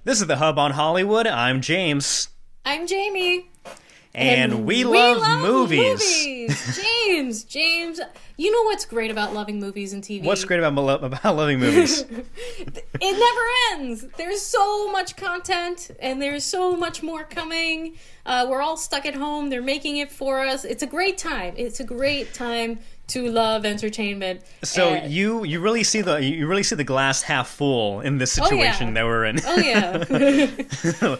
This is the Hub on Hollywood. I'm James. I'm Jamie. And we love movies. James, you know what's great about loving movies and TV? What's great about loving movies? It never ends. There's so much content, and there's so much more coming. We're all stuck at home. They're making it for us. It's a great time. It's a great time to love entertainment. So you really see the glass half full in this situation that we're in. Oh yeah.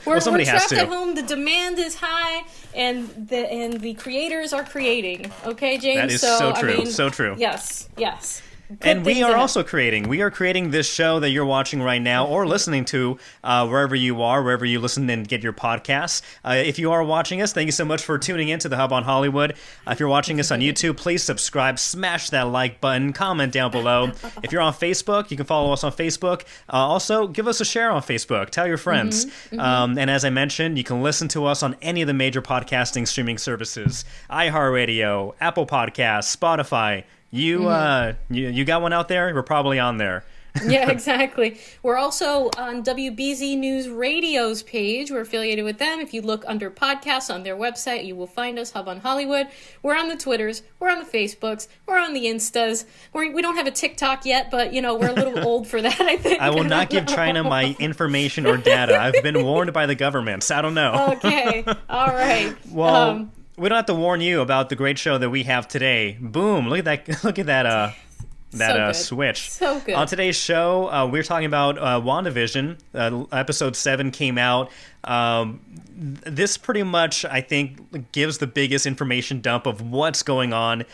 We're trapped at home. The demand is high, and the creators are creating. Okay, James. That is so true. So true. Yes. And we are also creating. We are creating this show that you're watching right now or listening to wherever you are, wherever you listen and get your podcasts. If you are watching us, thank you so much for tuning in to the Hub on Hollywood. If you're watching us on YouTube, please subscribe, smash that like button, comment down below. If you're on Facebook, you can follow us on Facebook. Also, give us a share on Facebook. Tell your friends. And as I mentioned, you can listen to us on any of the major podcasting streaming services. iHeartRadio, Apple Podcasts, Spotify. You got one out there? We're probably on there. Yeah, exactly. We're also on WBZ News Radio's page. We're affiliated with them. If you look under podcasts on their website, you will find us, Hub on Hollywood. We're on the Twitters. We're on the Facebooks. We're on the Instas. We don't have a TikTok yet, but, we're a little old for that, I think. I will not give China my information or data. I've been warned by the governments. I don't know. Okay. All right. Well... we don't have to warn you about the great show that we have today. Boom! Look at that! Look at that switch. So good. On today's show, we're talking about WandaVision. Episode 7 came out. This pretty much, I think, gives the biggest information dump of what's going on.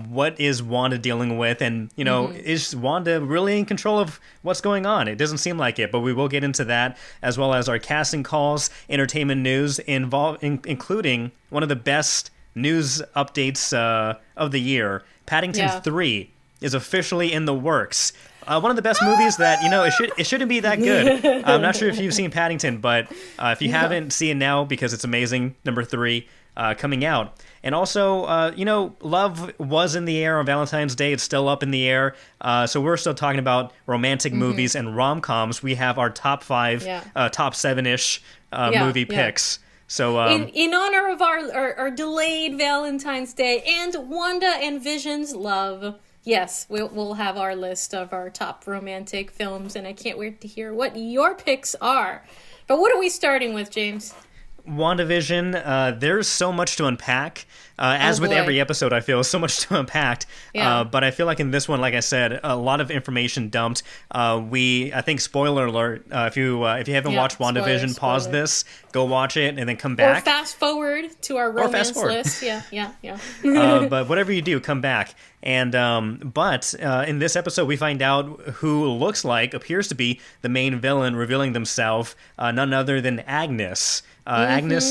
What is Wanda dealing with? And, is Wanda really in control of what's going on? It doesn't seem like it, but we will get into that, as well as our casting calls, entertainment news, including one of the best news updates of the year. Paddington 3 is officially in the works. One of the best movies that, it shouldn't be that good. I'm not sure if you've seen Paddington, but if you haven't, see it now because it's amazing. Number 3 coming out. And also, love was in the air on Valentine's Day. It's still up in the air. So we're still talking about romantic movies and rom-coms. We have our top 5, top 7-ish movie picks. So in honor of our delayed Valentine's Day and Wanda and Vision's love, yes, we'll have our list of our top romantic films, and I can't wait to hear what your picks are. But what are we starting with, James? WandaVision, there's so much to unpack. As with every episode, I feel so much to unpack. But I feel like in this one, like I said, a lot of information dumped. I think spoiler alert. If you haven't watched WandaVision, pause this, go watch it, and then come back. Or fast forward to our romance list. Yeah. But whatever you do, come back. And but in this episode, we find out who appears to be the main villain, revealing themselves, none other than Agnes. Agnes,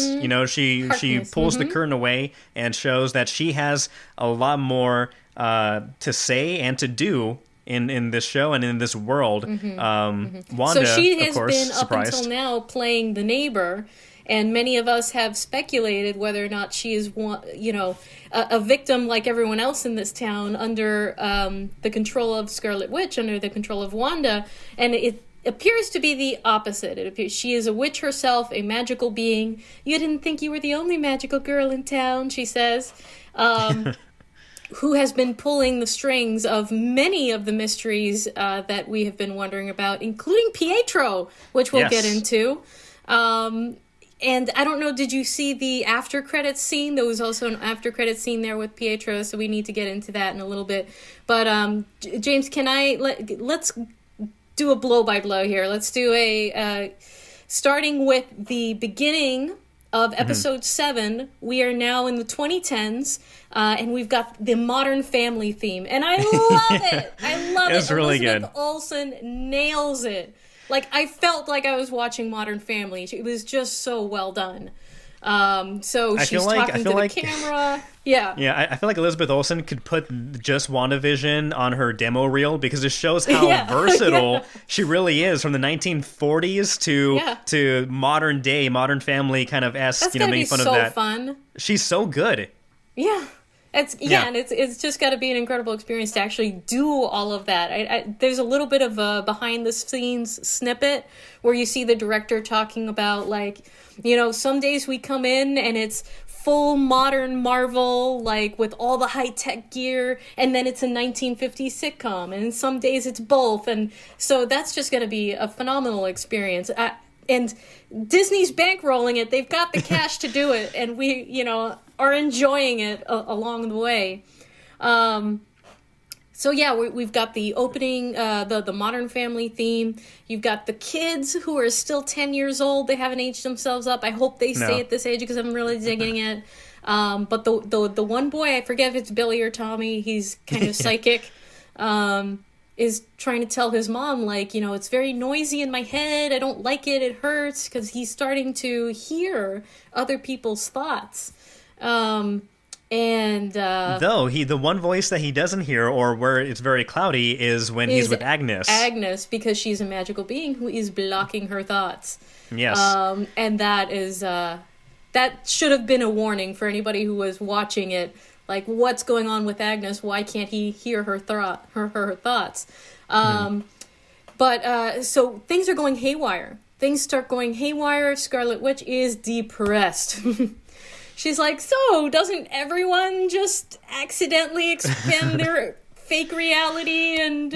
she pulls the curtain away and shows that she has a lot more to say and to do in this show and in this world. Wanda, so she has of course, been surprised. up until now playing the neighbor, and many of us have speculated whether or not she is, a victim like everyone else in this town under the control of Scarlet Witch, under the control of Wanda, and it appears to be the opposite. It appears she is a witch herself, a magical being. You didn't think you were the only magical girl in town, she says, who has been pulling the strings of many of the mysteries that we have been wondering about, including Pietro, which we'll get into. And I don't know, did you see the after credits scene? There was also an after credits scene there with Pietro, so we need to get into that in a little bit. But James, let's do a blow by blow here. Let's do starting with the beginning of episode 7. We are now in the 2010s, and we've got the Modern Family theme, and I love it. I love it. It's really Elizabeth good. Olsen nails it. Like, I felt like I was watching Modern Family. It was just so well done. So she's talking to the camera. Yeah, I feel like Elizabeth Olsen could put just WandaVision on her demo reel because it shows how versatile she really is, from the 1940s to modern day, Modern Family kind of esque, making fun of that. That's gonna be so fun. She's so good. Yeah. And it's just got to be an incredible experience to actually do all of that. There's a little bit of a behind the scenes snippet where you see the director talking about, like, some days we come in and it's full modern Marvel, like with all the high tech gear, and then it's a 1950s sitcom, and some days it's both, and so that's just going to be a phenomenal experience. And Disney's bankrolling it; they've got the cash to do it, and we, are enjoying it along the way. So yeah, we've got the opening, the Modern Family theme. You've got the kids who are still 10 years old. They haven't aged themselves up. I hope they stay at this age because I'm really digging it. But the one boy, I forget if it's Billy or Tommy, he's kind of psychic, is trying to tell his mom, like, it's very noisy in my head. I don't like it. It hurts, because he's starting to hear other people's thoughts. Though the one voice that he doesn't hear, or where it's very cloudy, is when he's with Agnes. Agnes, because she's a magical being who is blocking her thoughts. Yes. And that is that should have been a warning for anybody who was watching it. Like, what's going on with Agnes? Why can't he hear her thoughts? But so things are going haywire. Things start going haywire. Scarlet Witch is depressed. She's like, so doesn't everyone just accidentally expand their fake reality and,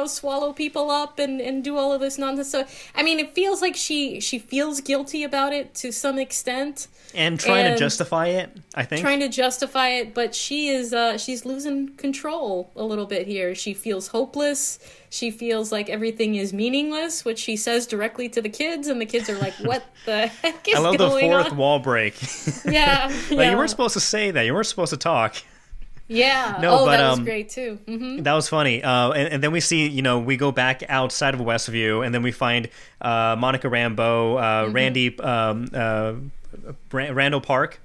swallow people up and do all of this nonsense? So, I mean, it feels like she feels guilty about it to some extent. And trying to justify it, I think. Trying to justify it, but she's losing control a little bit here. She feels hopeless. She feels like everything is meaningless, which she says directly to the kids, and the kids are like, what the heck is going on? I love the fourth wall break. Yeah. Like, you weren't supposed to say that. You weren't supposed to talk. Yeah. No, but that was great, too. Mm-hmm. That was funny. And then we see, we go back outside of Westview, and then we find Monica Rambeau, Randy... Randall Parker?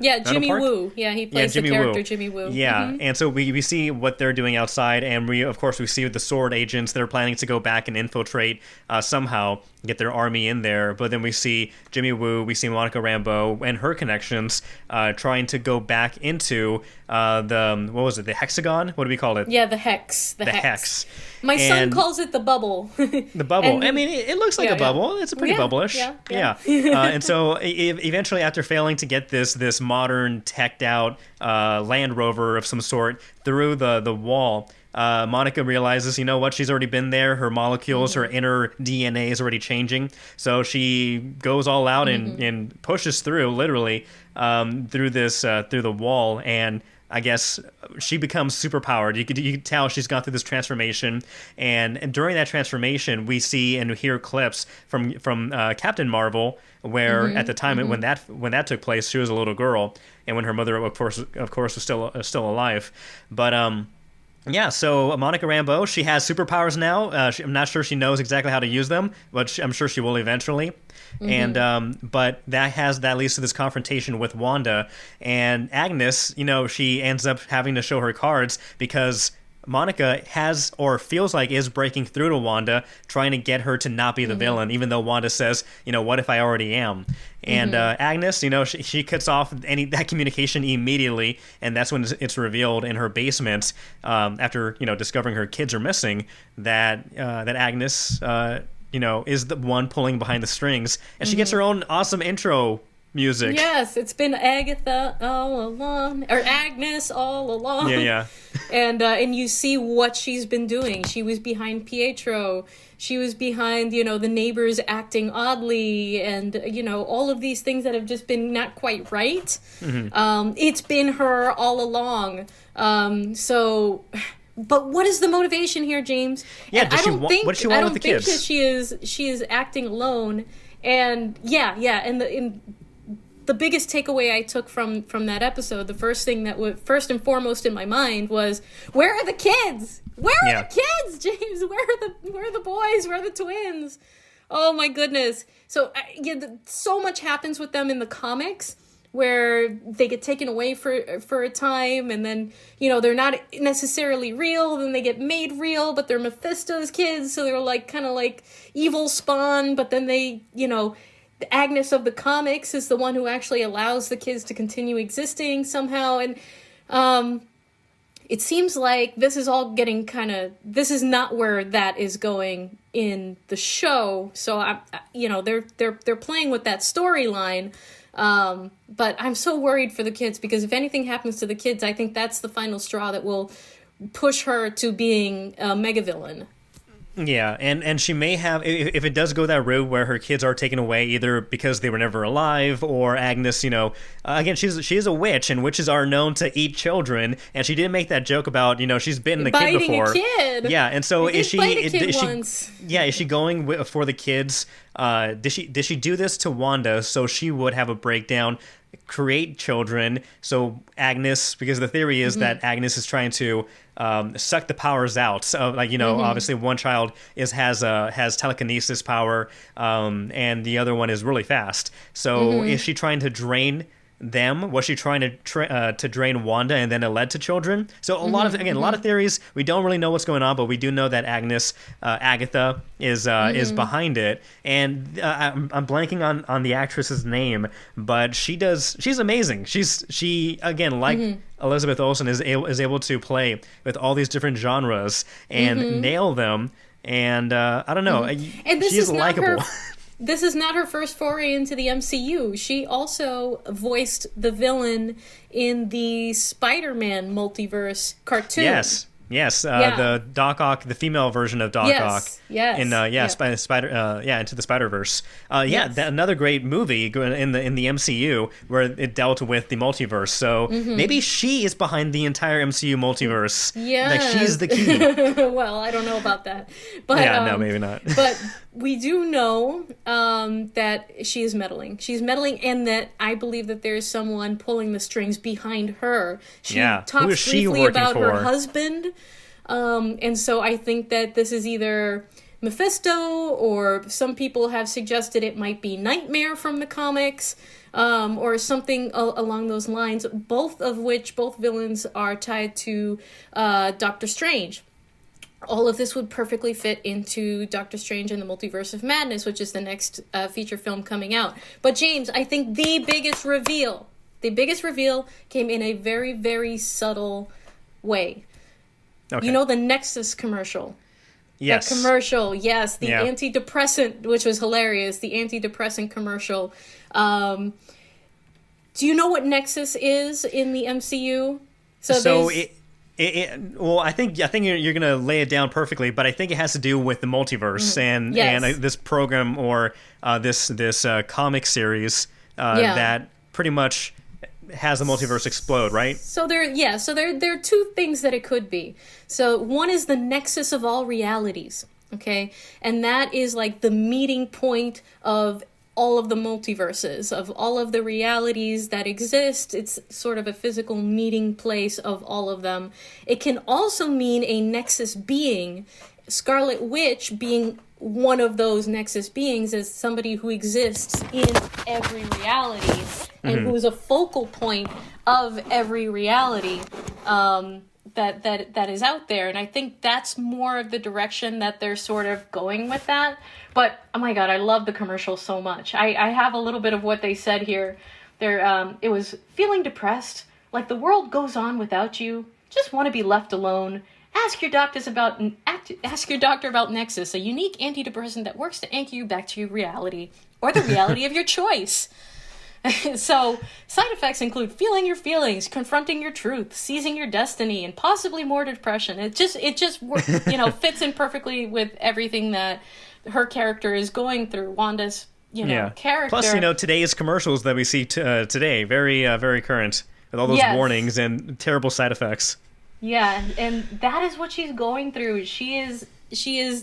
Yeah, Jimmy Park? Woo. Yeah, he plays the character Jimmy Woo. Yeah, and so we see what they're doing outside, and we see the sword agents that are planning to go back and infiltrate somehow, get their army in there. But then we see Jimmy Woo, we see Monica Rambeau and her connections trying to go back into the hexagon? What do we call it? Yeah, the hex. The hex. My son calls it the bubble. The bubble. I mean, it looks like a bubble. It's a pretty bubble-ish. Yeah. And so eventually, after failing to get this modern, teched-out Land Rover of some sort through the wall, Monica realizes, she's already been there. Her molecules, her inner DNA is already changing. So she goes all out and pushes through, literally, through the wall, and I guess she becomes superpowered. You could tell she's gone through this transformation, and during that transformation, we see and hear clips from Captain Marvel, where at the time when that took place, she was a little girl, and when her mother, of course, was still alive. But yeah, so Monica Rambeau, she has superpowers now. I'm not sure she knows exactly how to use them, but I'm sure she will eventually. And but that leads to this confrontation with Wanda, and Agnes. She ends up having to show her cards because Monica has, or feels like is, breaking through to Wanda, trying to get her to not be the villain, even though Wanda says, what if I already am? And Agnes, she cuts off that communication immediately, and that's when it's revealed in her basement, after discovering her kids are missing, that Agnes is the one pulling behind the strings, and she gets her own awesome intro music. Yes, it's been Agatha all along, or Agnes all along. Yeah. And you see what she's been doing. She was behind Pietro. She was behind, the neighbors acting oddly, and, all of these things that have just been not quite right. It's been her all along. But what is the motivation here, James? Yeah, what does she want with the kids? I don't think that she is acting alone. And and the biggest takeaway I took from that episode, the first thing that was first and foremost in my mind was, where are the kids? Where are the kids, James? Where are the boys? Where are the twins? Oh my goodness! So so much happens with them in the comics, where they get taken away for a time, and then they're not necessarily real. Then they get made real, but they're Mephisto's kids, so they're like kind of like evil spawn. But then they the Agnes of the comics is the one who actually allows the kids to continue existing somehow. And It seems like this is all getting this is not where that is going in the show. So they're playing with that storyline. But I'm so worried for the kids, because if anything happens to the kids, I think that's the final straw that will push her to being a mega villain. Yeah, and she may have, if it does go that route where her kids are taken away either because they were never alive, or Agnes, again, she's a witch, and witches are known to eat children, and she did make that joke about, she's bitten a kid before. Biting a kid. Yeah, and so is she? Once. Yeah, is she going for the kids? Did she do this to Wanda so she would have a breakdown, create children? So Agnes, because the theory is that Agnes is trying to suck the powers out. So, obviously one child has telekinesis power, and the other one is really fast. So is she trying to drain them? Was she trying to drain Wanda, and then it led to children? So a lot of theories. We don't really know what's going on, but we do know that Agatha is behind it. And I'm blanking on the actress's name, but she's amazing. She again, like Elizabeth Olsen, is able to play with all these different genres and nail them. And I don't know, and she's likable. This is not her first foray into the MCU. She also voiced the villain in the Spider-Man multiverse cartoon. Yes, the Doc Ock, the female version of Doc Ock. Yes. In Into the Spider-Verse. Another great movie in the MCU where it dealt with the multiverse. So maybe she is behind the entire MCU multiverse. Yeah, like she's the key. Well, I don't know about that, but no, maybe not. But we do know that she is meddling. She's meddling, and that I believe that there is someone pulling the strings behind her. She talks briefly about her husband. And so I think that this is either Mephisto, or some people have suggested it might be Nightmare from the comics, or something along those lines, both villains are tied to Doctor Strange. All of this would perfectly fit into Doctor Strange and the Multiverse of Madness, which is the next feature film coming out. But James, I think the biggest reveal came in a very, very subtle way. Okay. You know the Nexus commercial? Yes. That commercial, yes. The antidepressant, which was hilarious. The antidepressant commercial. Do you know what Nexus is in the MCU? Well, I think you're gonna lay it down perfectly, but I think it has to do with the multiverse and this program, or this comic series that pretty much has the multiverse explode, right? So there are two things that it could be. So one is the nexus of all realities, okay? And that is like the meeting point of all of the multiverses, of all of the realities that exist. It's sort of a physical meeting place of all of them. It can also mean a nexus being, Scarlet Witch being one of those nexus beings, as somebody who exists in every reality and who is a focal point of every reality that is out there. And I think that's more of the direction that they're sort of going with that. But oh my god, I love the commercial so much. I have a little bit of what they said here. It was feeling depressed, like the world goes on without you, just want to be left alone. Ask your doctor about Nexus, a unique antidepressant that works to anchor you back to your reality, or the reality of your choice. So, side effects include feeling your feelings, confronting your truth, seizing your destiny, and possibly more depression. It just fits in perfectly with everything that her character is going through. Wanda's character. Plus, today's commercials that we see today, very very current, with all those warnings and terrible side effects. Yeah, and that is what she's going through. She is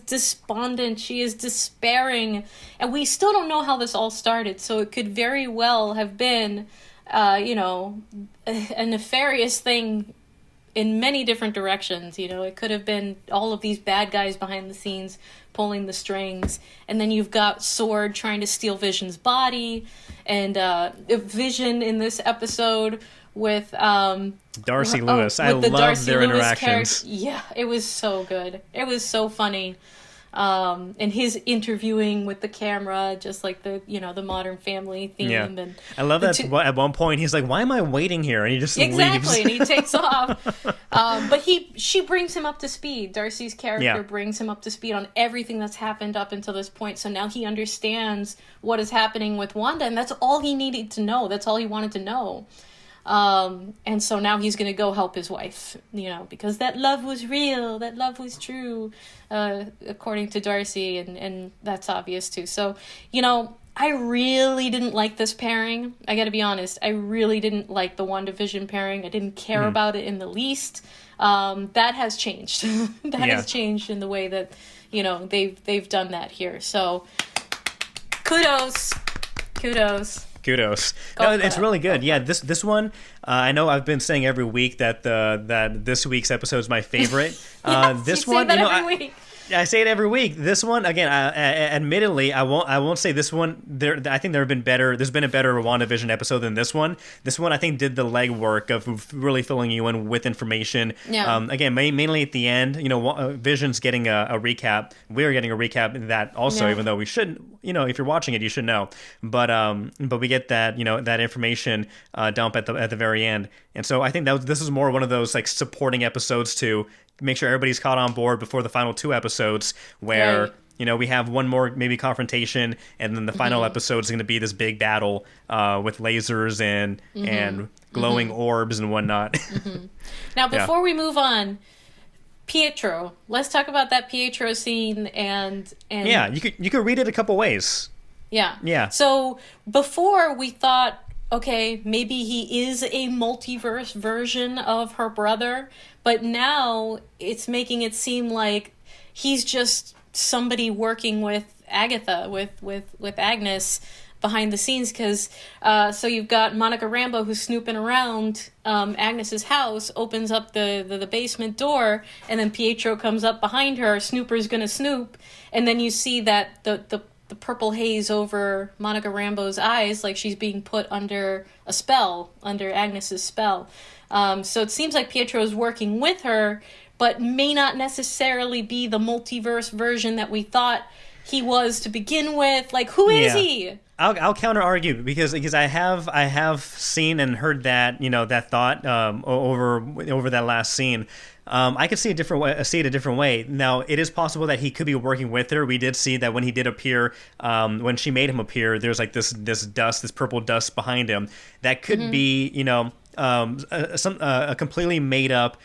despondent, she is despairing, and we still don't know how this all started, so it could very well have been, a nefarious thing in many different directions. It could have been all of these bad guys behind the scenes pulling the strings, and then you've got Sword trying to steal Vision's body, and Vision in this episode with Darcy Lewis. I love their interactions. Yeah, it was so good. It was so funny. and his interviewing with the camera, just like the Modern Family theme. Yeah. And I love that at one point he's like, why am I waiting here? And he just leaves. And he takes off. But she brings him up to speed. Darcy's character brings him up to speed on everything that's happened up until this point. So now he understands what is happening with Wanda, and that's all he needed to know. That's all he wanted to know. And so now he's going to go help his wife, because that love was real, that love was true, according to Darcy, and that's obvious too. So, I really didn't like this pairing. I got to be honest. I really didn't like the WandaVision pairing. I didn't care about it in the least. That has changed. Has changed in the way that, they've done that here. So kudos. No, it's really good. Yeah, this one, I know I've been saying every week that this week's episode is my favorite. Yes, this you one, say that every week. I say it every week. This one, again, admittedly, I won't say this one. I think there's been a better WandaVision episode than this one. This one, I think, did the legwork of really filling you in with information. Yeah. Again, mainly at the end, Vision's getting a recap. We're getting a recap of that also, even though we shouldn't. If you're watching it, you should know. But we get that that information dump at the very end. And so I think this is more one of those like supporting episodes to make sure everybody's caught on board before the final 2 episodes, where we have one more maybe confrontation, and then the final episode is going to be this big battle with lasers and glowing orbs and whatnot. Now, before we move on, Pietro. Let's talk about that Pietro scene and yeah, you could read it a couple ways. Yeah. So before we thought, okay, maybe he is a multiverse version of her brother, but now it's making it seem like he's just somebody working with Agatha, with Agnes behind the scenes, because so you've got Monica Rambeau who's snooping around Agnes's house, opens up the basement door, and then Pietro comes up behind her. Snooper's gonna snoop, and then you see that the purple haze over Monica Rambeau's eyes, like she's being put under a spell, under Agnes's spell. So it seems like Pietro's working with her, but may not necessarily be the multiverse version that we thought he was to begin with. Like, who is he? I'll counter argue because I have seen and heard that that thought over that last scene. I could see it a different way. Now, it is possible that he could be working with her. We did see that when he did appear, when she made him appear, there's like this dust, this purple dust behind him. That could be a completely made up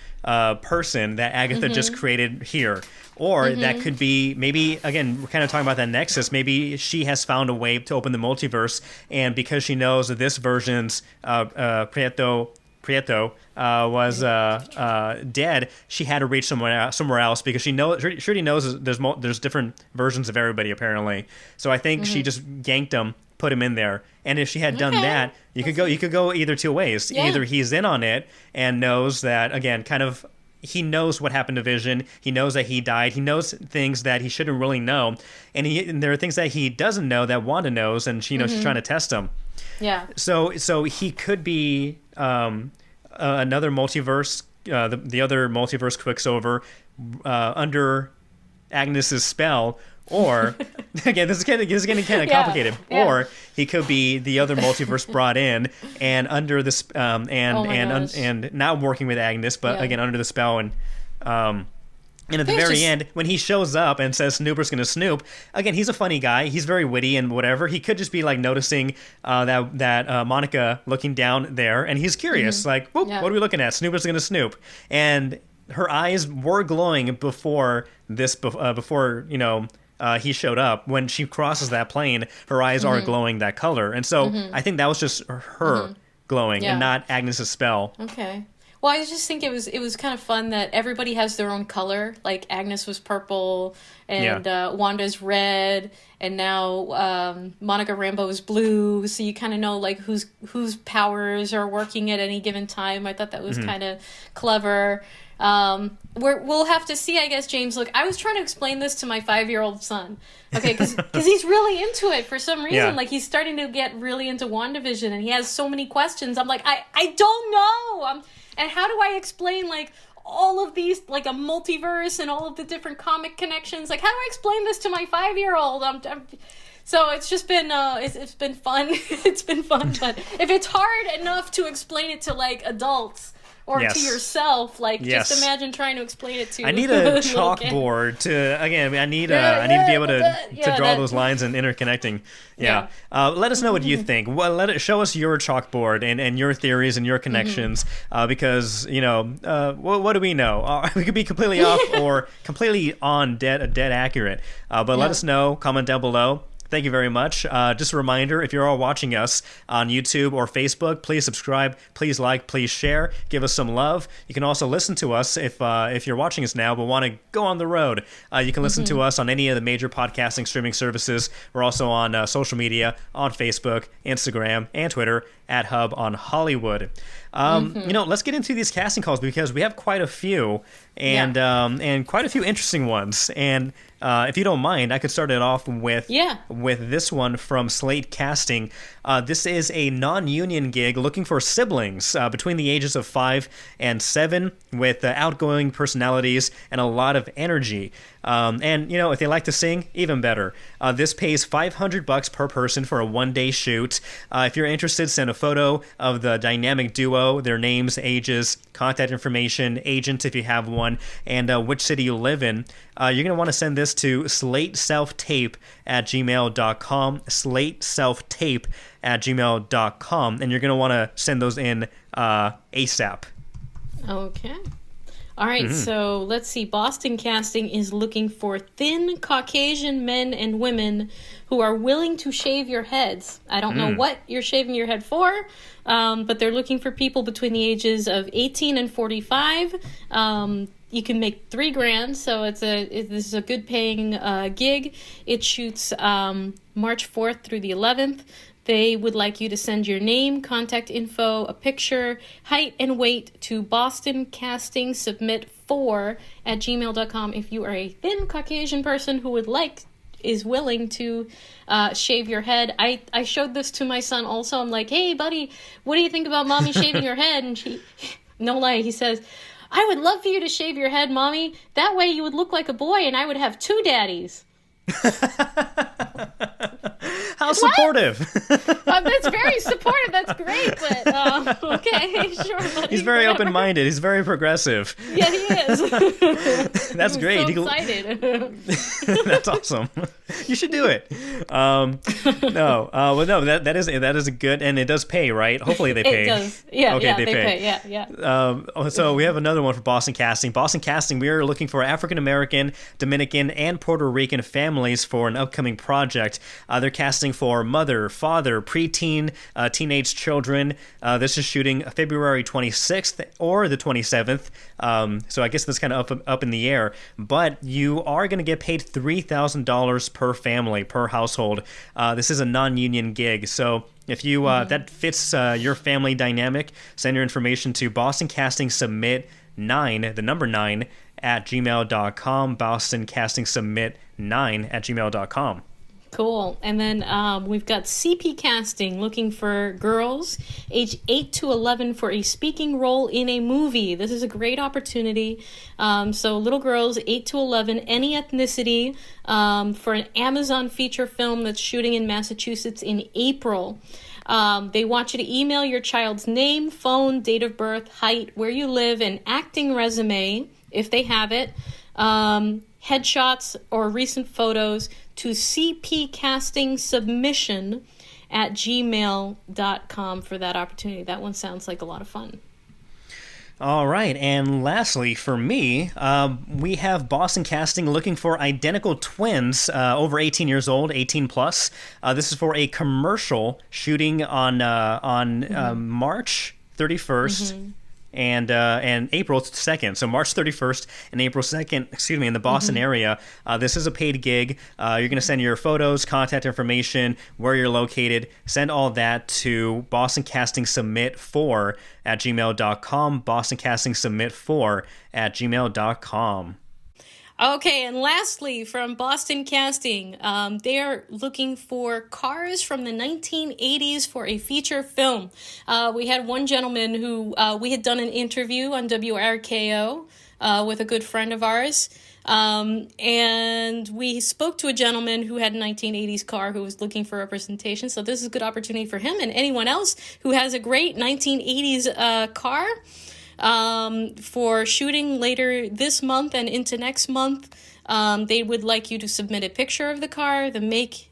person that Agatha just created here. Or that could be, maybe, again, we're kind of talking about that nexus. Maybe she has found a way to open the multiverse, and because she knows that this version's Prieto was dead, she had to reach somewhere else because she already knows there's different versions of everybody, apparently. So I think she just yanked him, put him in there. And if she had done that, you could go either 2 ways. Yeah. Either he's in on it and knows that, again, kind of, he knows what happened to Vision. He knows that he died. He knows things that he shouldn't really know, and there are things that he doesn't know that Wanda knows, and she's trying to test him. Yeah. So he could be another multiverse, the other multiverse Quicksilver under Agnes's spell, or again, this is getting kind of complicated. Yeah. Or he could be the other multiverse brought in and under this and not working with Agnes, but again under the spell and at the very end, when he shows up and says Snooper's going to snoop, again, he's a funny guy. He's very witty and whatever. He could just be like noticing that Monica looking down there, and he's curious, like, what are we looking at? Snooper's going to snoop, and her eyes were glowing before he showed up. When she crosses that plane, her eyes are glowing that color, and so I think that was just her glowing and not Agnes's spell. Okay. Well, I just think it was kind of fun that everybody has their own color. Like Agnes was purple, and Wanda's red, and now Monica Rambeau is blue. So you kind of know like whose powers are working at any given time. I thought that was kind of clever. We'll have to see, I guess, James. Look, I was trying to explain this to my 5-year-old son, okay, because he's really into it for some reason. Yeah. Like, he's starting to get really into WandaVision, and he has so many questions. I'm like, I don't know. And how do I explain, like, all of these, like a multiverse and all of the different comic connections. Like, how do I explain this to my 5-year-old? So it's just been it's been fun. It's been fun, but if it's hard enough to explain it to like adults or to yourself, like just imagine trying to explain it to. I need a chalkboard to I need to be able to draw those lines and interconnecting. Yeah. Let us know what you think. Well, show us your chalkboard and your theories and your connections, because what do we know? We could be completely off or completely on dead accurate. But let us know. Comment down below. Thank you very much. Just a reminder, if you're all watching us on YouTube or Facebook, please subscribe, please like, please share, give us some love. You can also listen to us if you're watching us now but want to go on the road. You can listen to us on any of the major podcasting streaming services. We're also on social media, on Facebook, Instagram, and Twitter at Hub on Hollywood. Let's get into these casting calls because we have quite a few and quite a few interesting ones. And if you don't mind, I could start it off with this one from Slate Casting. This is a non-union gig looking for siblings between the ages of 5 and 7 with outgoing personalities and a lot of energy. If they like to sing, even better. This pays $500 per person for a one-day shoot. If you're interested, send a photo of the dynamic duo, their names, ages, contact information, agent if you have one, and which city you live in. You're going to want to send this to slateselftape@gmail.com, slateselftape@gmail.com, and you're going to want to send those in ASAP. Okay. All right, so let's see. Boston Casting is looking for thin Caucasian men and women who are willing to shave your heads. I don't know what you're shaving your head for, but they're looking for people between the ages of 18 and 45. You can make $3,000, so this is a good paying gig. It shoots March 4th through the 11th. They would like you to send your name, contact info, a picture, height, and weight to bostoncasting4@gmail.com if you are a thin Caucasian person who is willing to shave your head. I showed this to my son also. I'm like, hey, buddy, what do you think about mommy shaving your head? And no lie, he says, I would love for you to shave your head, mommy. That way you would look like a boy and I would have 2 daddies. How supportive. That's very supportive. That's great, but okay, sure. Buddy, he's very open-minded. He's very progressive. Yeah, he is. That's great. So excited. That's awesome. You should do it. That is a good, and it does pay, right? Hopefully they pay. It does. Yeah, okay, they pay. Yeah. So we have another one for Boston Casting. Boston Casting, we are looking for African-American, Dominican, and Puerto Rican families for an upcoming project. They're casting for mother, father, preteen, teenage children. This is shooting February 26th or the 27th. So I guess that's kind of up in the air. But you are going to get paid $3,000 per family, per household. This is a non-union gig. So if you that fits your family dynamic, send your information to Boston Casting Submit 9, the number 9, @gmail.com. Boston Casting Submit 9 @gmail.com. Cool. And then we've got CP Casting looking for girls age 8 to 11 for a speaking role in a movie. This is a great opportunity. So little girls 8 to 11, any ethnicity, for an Amazon feature film that's shooting in Massachusetts in April. They want you to email your child's name, phone, date of birth, height, where you live, and acting resume, if they have it, headshots or recent photos to cpcastingsubmission@gmail.com for that opportunity. That one sounds like a lot of fun. All right, and lastly, for me, we have Boston Casting looking for identical twins over 18 years old, 18 plus. This is for a commercial shooting on March 31st. And April 2nd. So March 31st and April 2nd, in the Boston area. This is a paid gig. You're going to send your photos, contact information, where you're located. Send all that to Boston Casting Submit 4@gmail.com. Boston Casting Submit 4@gmail.com. Okay, and lastly, from Boston Casting, they are looking for cars from the 1980s for a feature film. We had one gentleman who we had done an interview on WRKO with a good friend of ours. And we spoke to a gentleman who had a 1980s car who was looking for representation. So this is a good opportunity for him and anyone else who has a great 1980s car. For shooting later this month and into next month, they would like you to submit a picture of the car, the make,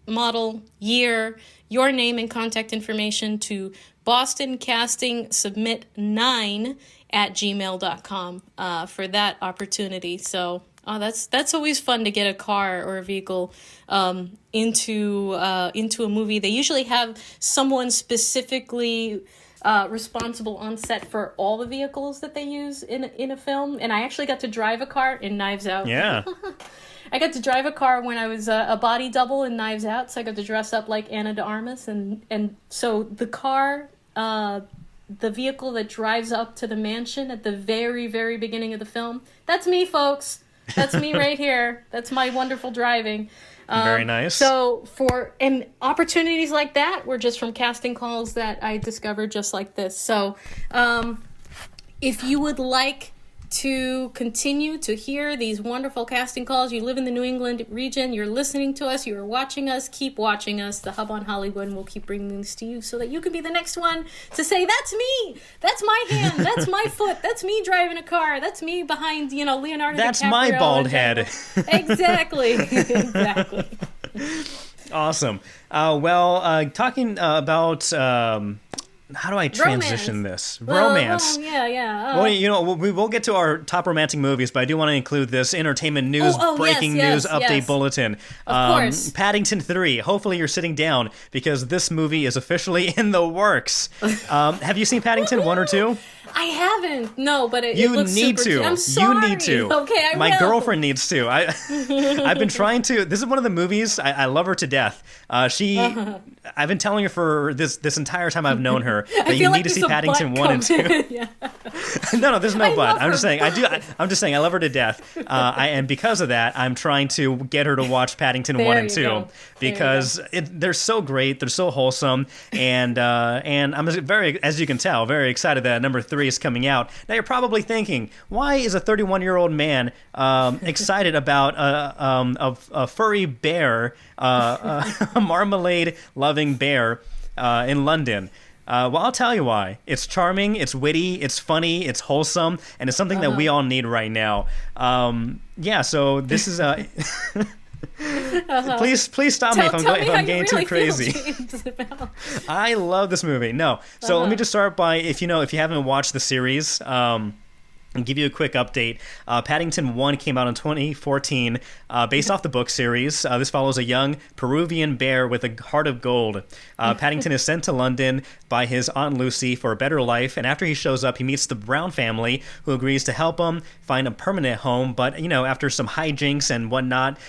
model, year, your name and contact information to bostoncasting9@gmail.com for that opportunity. So that's always fun to get a car or a vehicle into a movie. They usually have someone specifically responsible on set for all the vehicles that they use in a film. And I actually got to drive a car in Knives Out. Yeah. I got to drive a car when I was a body double in Knives Out, so I got to dress up like Ana de Armas. And so the car, the vehicle that drives up to the mansion at the very, very beginning of the film, that's me, folks. That's me right here. That's my wonderful driving. Very nice. So and opportunities like that were just from casting calls that I discovered just like this. So if you would like to continue to hear these wonderful casting calls, you live in the New England region, you're listening to us, you're watching us, keep watching us. The Hub on Hollywood will keep bringing this to you so that you can be the next one to say, that's me, that's my hand, that's my foot, that's me driving a car, that's me behind, Leonardo That's DiCaprio. my bald head. Exactly. Exactly. Awesome. Talking about... how do I transition this? Romance. Yeah. Well, we will get to our top romantic movies, but I do want to include this entertainment news, breaking news update bulletin. Of course. Paddington 3. Hopefully you're sitting down because this movie is officially in the works. Have you seen Paddington 1 or 2? I haven't. No, but it You looks need super to. cute. I'm sorry. You need to. Okay, I My will. girlfriend needs to. I've been trying to. This is one of the movies. I love her to death. I've been telling her for this entire time I've known her that you need to see Paddington 1 and 2. Yeah. No, there's no but. I'm her. just saying. I'm just saying. I love her to death. And because of that, I'm trying to get her to watch Paddington 1 and 2 because they're so great. They're so wholesome, and I'm as you can tell, very excited that number 3 is coming out. Now you're probably thinking, why is a 31-year-old man excited about a furry bear, a marmalade-loving bear in London? Well, I'll tell you why. It's charming, it's witty, it's funny, it's wholesome, and it's something that we all need right now. So this is Please stop me if I'm getting too crazy. I love this movie. No. So let me just start by, if you haven't watched the series, and give you a quick update. Paddington 1 came out in 2014, based off the book series. This follows a young Peruvian bear with a heart of gold. Paddington is sent to London by his Aunt Lucy for a better life, and after he shows up, he meets the Brown family, who agrees to help him find a permanent home, but, after some hijinks and whatnot,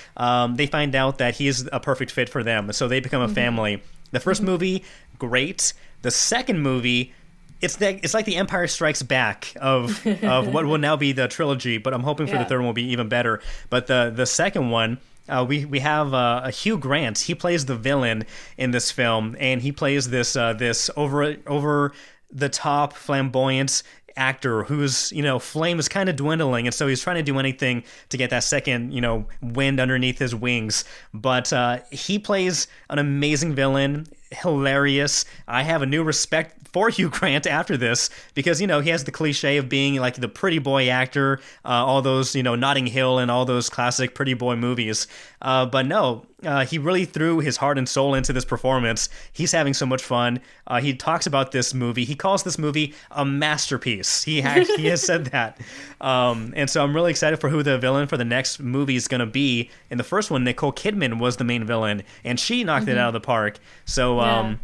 they find out that he is a perfect fit for them, so they become a family. The first movie, great. The second movie... It's like the Empire Strikes Back of what will now be the trilogy, but I'm hoping for the third one will be even better. But the second one, we have Hugh Grant. He plays the villain in this film, and he plays this over the top flamboyant actor whose flame is kind of dwindling, and so he's trying to do anything to get that second wind underneath his wings. But he plays an amazing villain, hilarious. I have a new respect for Hugh Grant after this because he has the cliche of being like the pretty boy actor, all those Notting Hill and all those classic pretty boy movies. But no, he really threw his heart and soul into this performance. He's having so much fun. He talks about this movie. He calls this movie a masterpiece. He has said that. And so I'm really excited for who the villain for the next movie is going to be. In the first one, Nicole Kidman was the main villain, and she knocked it out of the park. So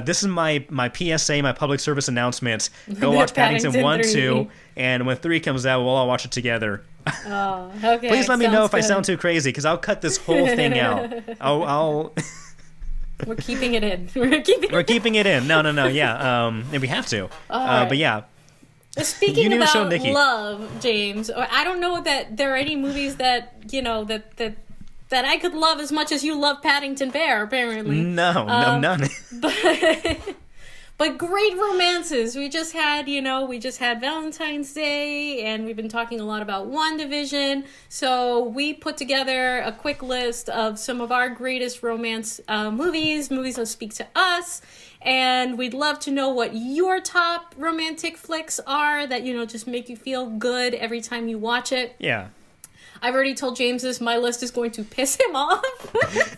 this is my PSA, my public service announcement. Go watch Paddington 1, 2, and when 3 comes out, we'll all watch it together. Oh, okay. Please let me know if good. I sound too crazy, because I'll cut this whole thing out. We're keeping it in. We're keeping it in. No, yeah. And we have to. Right. But yeah. Speaking need to show about Nikki. love, James, I don't know that there are any movies that, that I could love as much as you love Paddington Bear, apparently. No, none. But great romances. We just had Valentine's Day, and we've been talking a lot about WandaVision. So we put together a quick list of some of our greatest romance movies that speak to us. And we'd love to know what your top romantic flicks are that, just make you feel good every time you watch it. Yeah. I've already told James this. My list is going to piss him off.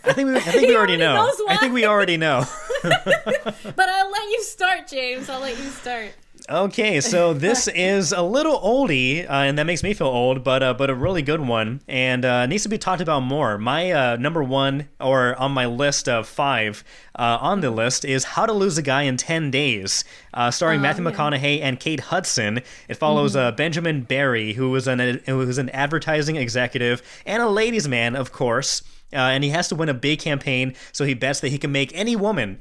I think we already know. I think we already know. But I'll let you start, James. I'll let you start. Okay, so this is a little oldie, and that makes me feel old, but a really good one, and needs to be talked about more. My number one, or on my list of 5 on the list, is How to Lose a Guy in 10 Days, starring Matthew McConaughey and Kate Hudson. It follows Benjamin Barry, who was an advertising executive and a ladies' man, of course. And he has to win a big campaign, so he bets that he can make any woman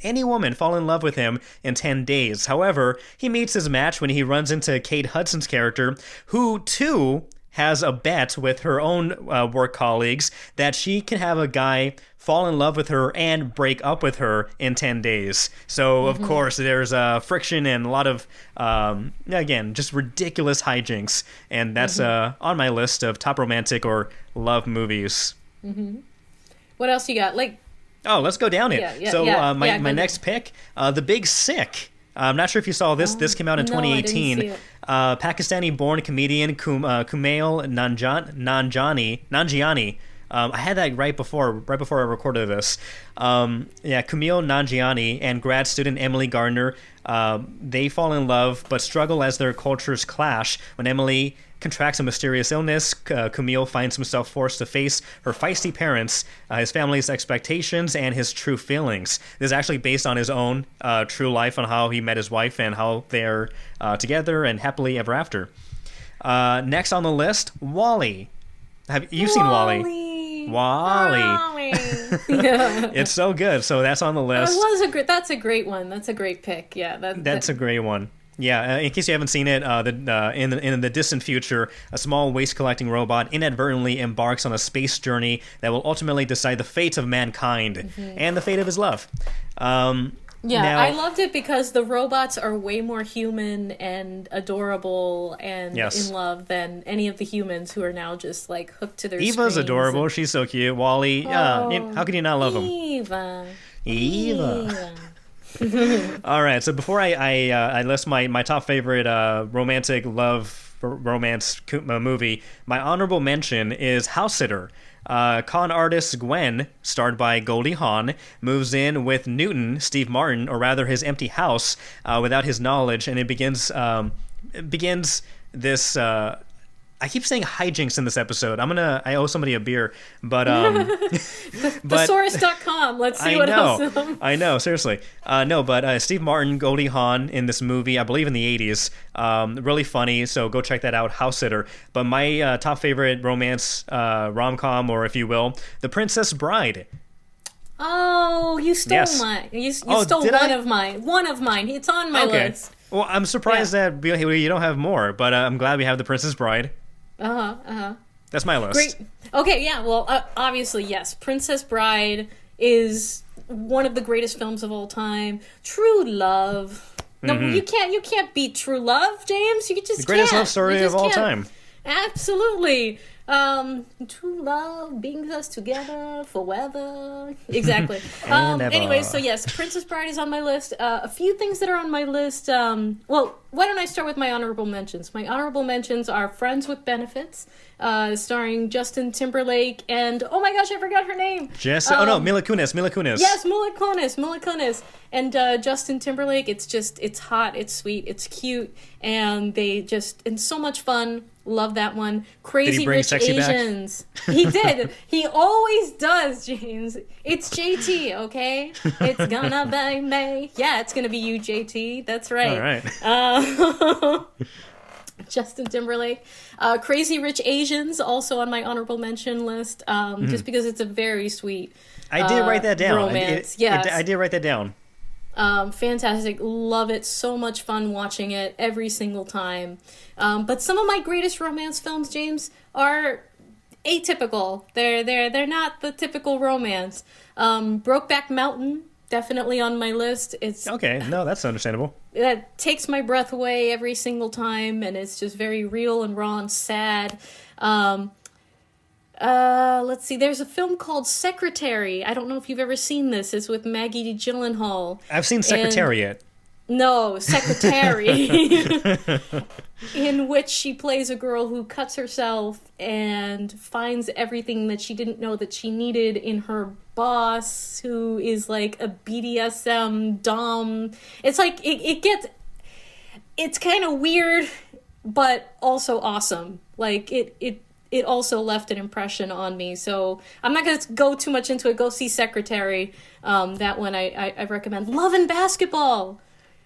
fall in love with him in 10 days. However, he meets his match when he runs into Kate Hudson's character, who, too, has a bet with her own work colleagues that she can have a guy fall in love with her and break up with her in 10 days. So, of course, there's friction and a lot of, again, just ridiculous hijinks. And that's on my list of top romantic or love movies. What else you got? Let's go down it. My next pick, The Big Sick. I'm not sure if you saw this. This came out in 2018. I didn't see it. Pakistani-born comedian Kumail Nanjiani. I had that right before I recorded this. Kumail Nanjiani and grad student Emily Gardner, they fall in love but struggle as their cultures clash. When Emily contracts a mysterious illness, Kumail finds himself forced to face her feisty parents, his family's expectations, and his true feelings. This is actually based on his own true life, on how he met his wife and how they're together and happily ever after. Next on the list, Wally. Have you seen Wally? Wally. Yeah. It's so good. So that's on the list. That's a great one. That's a great pick. Yeah, that's a great one. Yeah, in case you haven't seen it, in the distant future, a small waste-collecting robot inadvertently embarks on a space journey that will ultimately decide the fate of mankind and the fate of his love. I loved it because the robots are way more human and adorable and in love than any of the humans who are now just hooked to their Eva's screens. Adorable. She's so cute. Wally, how can you not love him? Eva. All right, so before I list my top favorite romantic romance movie, my honorable mention is House Sitter. Con artist Gwen, starred by Goldie Hawn, moves in with Newton, Steve Martin, or rather his empty house, without his knowledge, and it begins this. I keep saying hijinks in this episode. I owe somebody a beer, but Thesaurus.com. Let's see what else. I know, seriously. But Steve Martin, Goldie Hawn in this movie, I believe in the 80s. Really funny, so go check that out, House Sitter. But my top favorite romance rom-com, or if you will, The Princess Bride. Oh, you stole mine. You stole one of mine. One of mine. It's on my list. Well, I'm surprised that you don't have more, but I'm glad we have The Princess Bride. That's my list. Great. Okay, yeah, well, obviously, yes. Princess Bride is one of the greatest films of all time. True love. No, you can't beat True Love, James. You just the greatest can't. love story of all time. Absolutely. True love brings us together forever. Exactly. Anyway, so yes, Princess Bride is on my list. A few things that are on my list. Why don't I start with my honorable mentions? My honorable mentions are Friends with Benefits, starring Justin Timberlake and, oh my gosh, I forgot her name. Mila Kunis. Yes, Mila Kunis. And Justin Timberlake, it's hot, it's sweet, it's cute, and and so much fun. Love that one. Crazy Rich Asians. He did. He always does, James. It's JT, okay? It's gonna be me. Yeah, it's gonna be you, JT. That's right. All right. Justin Timberlake. Crazy Rich Asians, also on my honorable mention list, just because it's a very sweet I did write that down. romance. I did write that down. Fantastic. Love it. So much fun watching it every single time. But some of my greatest romance films, James, are atypical. They're not the typical romance. Brokeback Mountain, definitely on my list. It's Okay, no, that's understandable. That takes my breath away every single time, and it's just very real and raw and sad. Let's see. There's a film called Secretary. I don't know if you've ever seen this. It's with Maggie Gyllenhaal. I've seen Secretariat. No, Secretary, in which she plays a girl who cuts herself and finds everything that she didn't know that she needed in her boss, who is like a BDSM dom. It's like, it's kind of weird, but also awesome. Like, it also left an impression on me. So I'm not going to go too much into it. Go see Secretary. That one I recommend. Love and Basketball.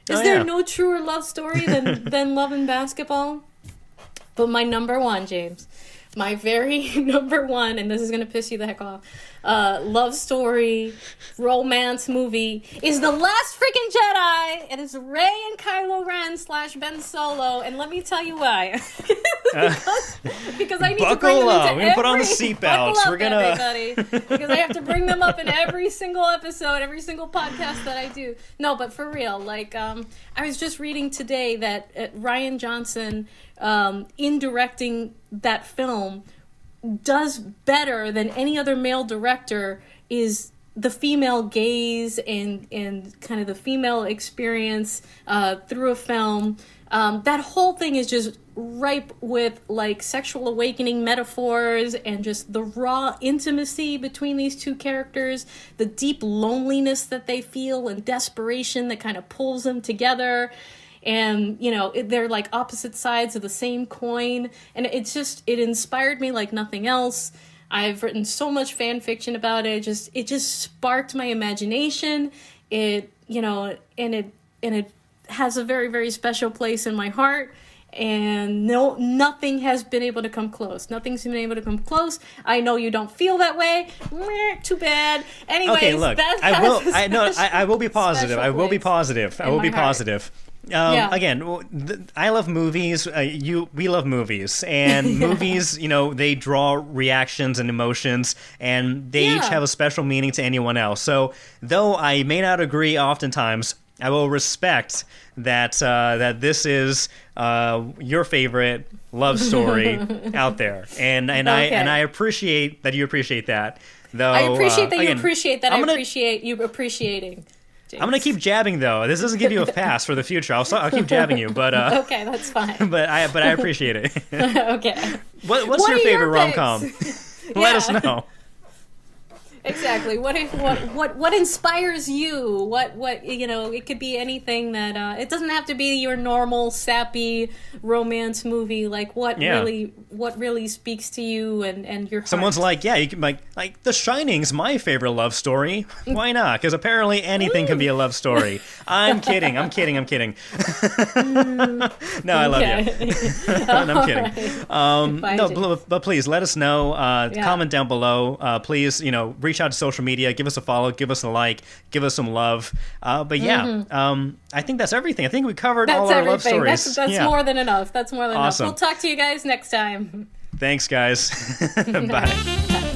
Is there no truer love story than Love and Basketball? But my number one, James, my very number one, and this is going to piss you the heck off, love story, romance movie, is The Last Freaking Jedi. It is Rey and Kylo Ren / Ben Solo, and let me tell you why. because I need to bring them into We're gonna put on the seatbelts. We're gonna everybody, because I have to bring them up in every single episode, every single podcast that I do. No, but for real, like I was just reading today that Ryan Johnson, in directing that film, does better than any other male director is the female gaze and kind of the female experience through a film. That whole thing is just ripe with like sexual awakening metaphors and just the raw intimacy between these two characters, the deep loneliness that they feel and desperation that kind of pulls them together. And, you know, they're like opposite sides of the same coin. And it inspired me like nothing else. I've written so much fan fiction about it. It just sparked my imagination. It has a very, very special place in my heart. And nothing has been able to come close. Nothing's been able to come close. I know you don't feel that way. Too bad. Anyways, okay, look, I will be positive. I will be positive. I will be positive. Again, I love movies. We love movies, and movies, they draw reactions and emotions, and they each have a special meaning to anyone else. So, though I may not agree oftentimes, I will respect that this is your favorite love story out there, and I appreciate that you appreciate that. Though I appreciate that you appreciate that. I appreciate you appreciating. James. I'm gonna keep jabbing though. This doesn't give you a pass for the future. I'll keep jabbing you, but okay, that's fine. But I appreciate it. Okay. What's your favorite rom-com? Let us know. Exactly. What inspires you? What it could be anything that it doesn't have to be your normal sappy romance movie. Like what really speaks to you and your heart. Someone's like, you can like The Shining's my favorite love story. Why not? Because apparently anything can be a love story. I'm kidding. No, I love you. I'm kidding. Right. No, but please let us know. Comment down below. Please, reach out to social media, give us a follow, give us a like, give us some love. I think that's everything. I think we covered all our love stories. That's more than enough. That's more than awesome. enough. We'll talk to you guys next time. Thanks, guys. Bye.